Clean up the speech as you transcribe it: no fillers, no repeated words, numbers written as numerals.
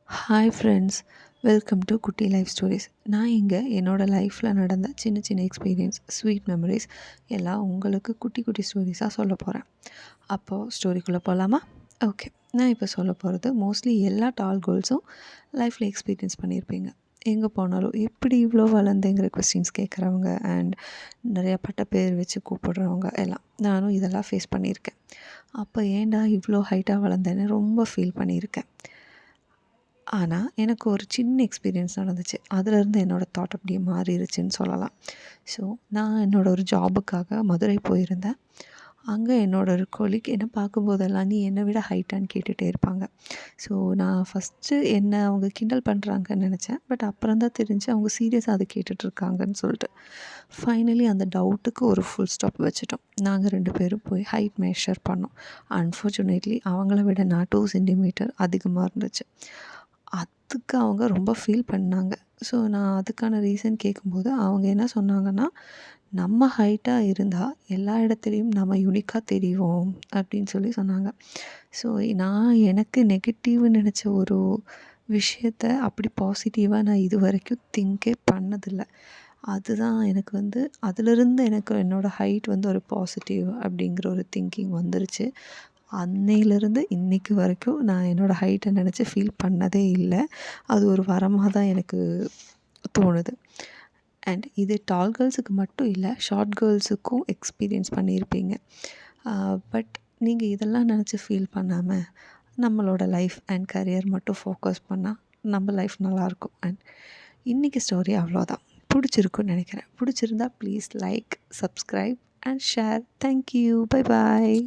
Hi friends, welcome to குட்டி life stories. நான் இங்கே என்னோடய லைஃப்பில் நடந்த சின்ன சின்ன எக்ஸ்பீரியன்ஸ், ஸ்வீட் மெமரிஸ் எல்லாம் உங்களுக்கு குட்டி குட்டி ஸ்டோரிஸாக சொல்ல போகிறேன். அப்போது ஸ்டோரிக்குள்ளே போகலாமா? ஓகே. நான் இப்போ சொல்ல போகிறது மோஸ்ட்லி எல்லா டால் கேர்ள்ஸும் லைஃப்பில் எக்ஸ்பீரியன்ஸ் பண்ணியிருப்பீங்க. எங்கே போனாலும் எப்படி இவ்வளோ வளர்ந்தேங்கிற கொஸ்டின்ஸ் கேட்குறவங்க அண்ட் நிறையா பட்ட பேர் வச்சு கூப்பிடுறவங்க எல்லாம் நானும் இதெல்லாம் ஃபேஸ் பண்ணியிருக்கேன். அப்போ ஏன்டா இவ்வளோ ஹைட்டாக வளர்ந்தேன்னு ரொம்ப ஃபீல் பண்ணியிருக்கேன். ஆனால் எனக்கு ஒரு சின்ன எக்ஸ்பீரியன்ஸ் நடந்துச்சு. அதுலேருந்து என்னோடய தாட் அப்படியே மாறிடுச்சுன்னு சொல்லலாம். ஸோ நான் என்னோடய ஒரு ஜாபுக்காக மதுரை போயிருந்தேன். அங்கே என்னோடய ஒரு கொலீக் என்னை பார்க்கும்போதெல்லாம் நீ என்னை விட ஹைட்டான்னு கேட்டுகிட்டே இருப்பாங்க. ஸோ நான் ஃபஸ்ட்டு என்ன அவங்க கிண்டல் பண்ணுறாங்கன்னு நினச்சேன். பட் அப்புறம் தான் தெரிஞ்சு அவங்க சீரியஸாக அதை கேட்டுட்ருக்காங்கன்னு சொல்லிட்டு. ஃபைனலி அந்த டவுட்டுக்கு ஒரு ஃபுல் ஸ்டாப் வச்சுட்டோம். நாங்கள் 2 பேரும் போய் ஹைட் மெஷர் பண்ணோம். அன்ஃபார்ச்சுனேட்லி அவங்கள விட நான் 2 சென்டிமீட்டர் அதிகமாக இருந்துச்சு. அதுக்கு அவங்க ரொம்ப ஃபீல் பண்ணாங்க. ஸோ நான் அதுக்கான ரீசன் கேட்கும்போது அவங்க என்ன சொன்னாங்கன்னா, நம்ம ஹைட்டாக இருந்தால் எல்லா இடத்துலையும் நம்ம யூனிக்காக தெரிவோம் அப்படின்னு சொல்லி சொன்னாங்க. ஸோ நான் எனக்கு நெகட்டிவ்னு நினச்ச ஒரு விஷயத்த அப்படி பாசிட்டிவாக நான் இதுவரைக்கும் திங்கே பண்ணதில்ல. அதுதான் எனக்கு வந்து அதிலிருந்து எனக்கு என்னோடய ஹைட் வந்து ஒரு பாசிட்டிவ் அப்படிங்கிற ஒரு திங்கிங் வந்துருச்சு. அன்னையிலேருந்து இன்றைக்கு வரைக்கும் நான் என்னோடய ஹைட்டை நினச்சி ஃபீல் பண்ணதே இல்லை. அது ஒரு வரமாக தான் எனக்கு தோணுது. அண்ட் இது டால் கேர்ள்ஸுக்கு மட்டும் இல்லை, ஷார்ட் கேர்ள்ஸுக்கும் எக்ஸ்பீரியன்ஸ் பண்ணியிருப்பீங்க. பட் நீங்கள் இதெல்லாம் நினச்சி ஃபீல் பண்ணாமல் நம்மளோட லைஃப் அண்ட் கரியர் மட்டும் ஃபோக்கஸ் பண்ணால் நம்ம லைஃப் நல்லாயிருக்கும். அண்ட் இன்றைக்கி ஸ்டோரி அவ்வளோதான். பிடிச்சிருக்குன்னு நினைக்கிறேன். பிடிச்சிருந்தா please like, subscribe and share. Thank you. Bye bye.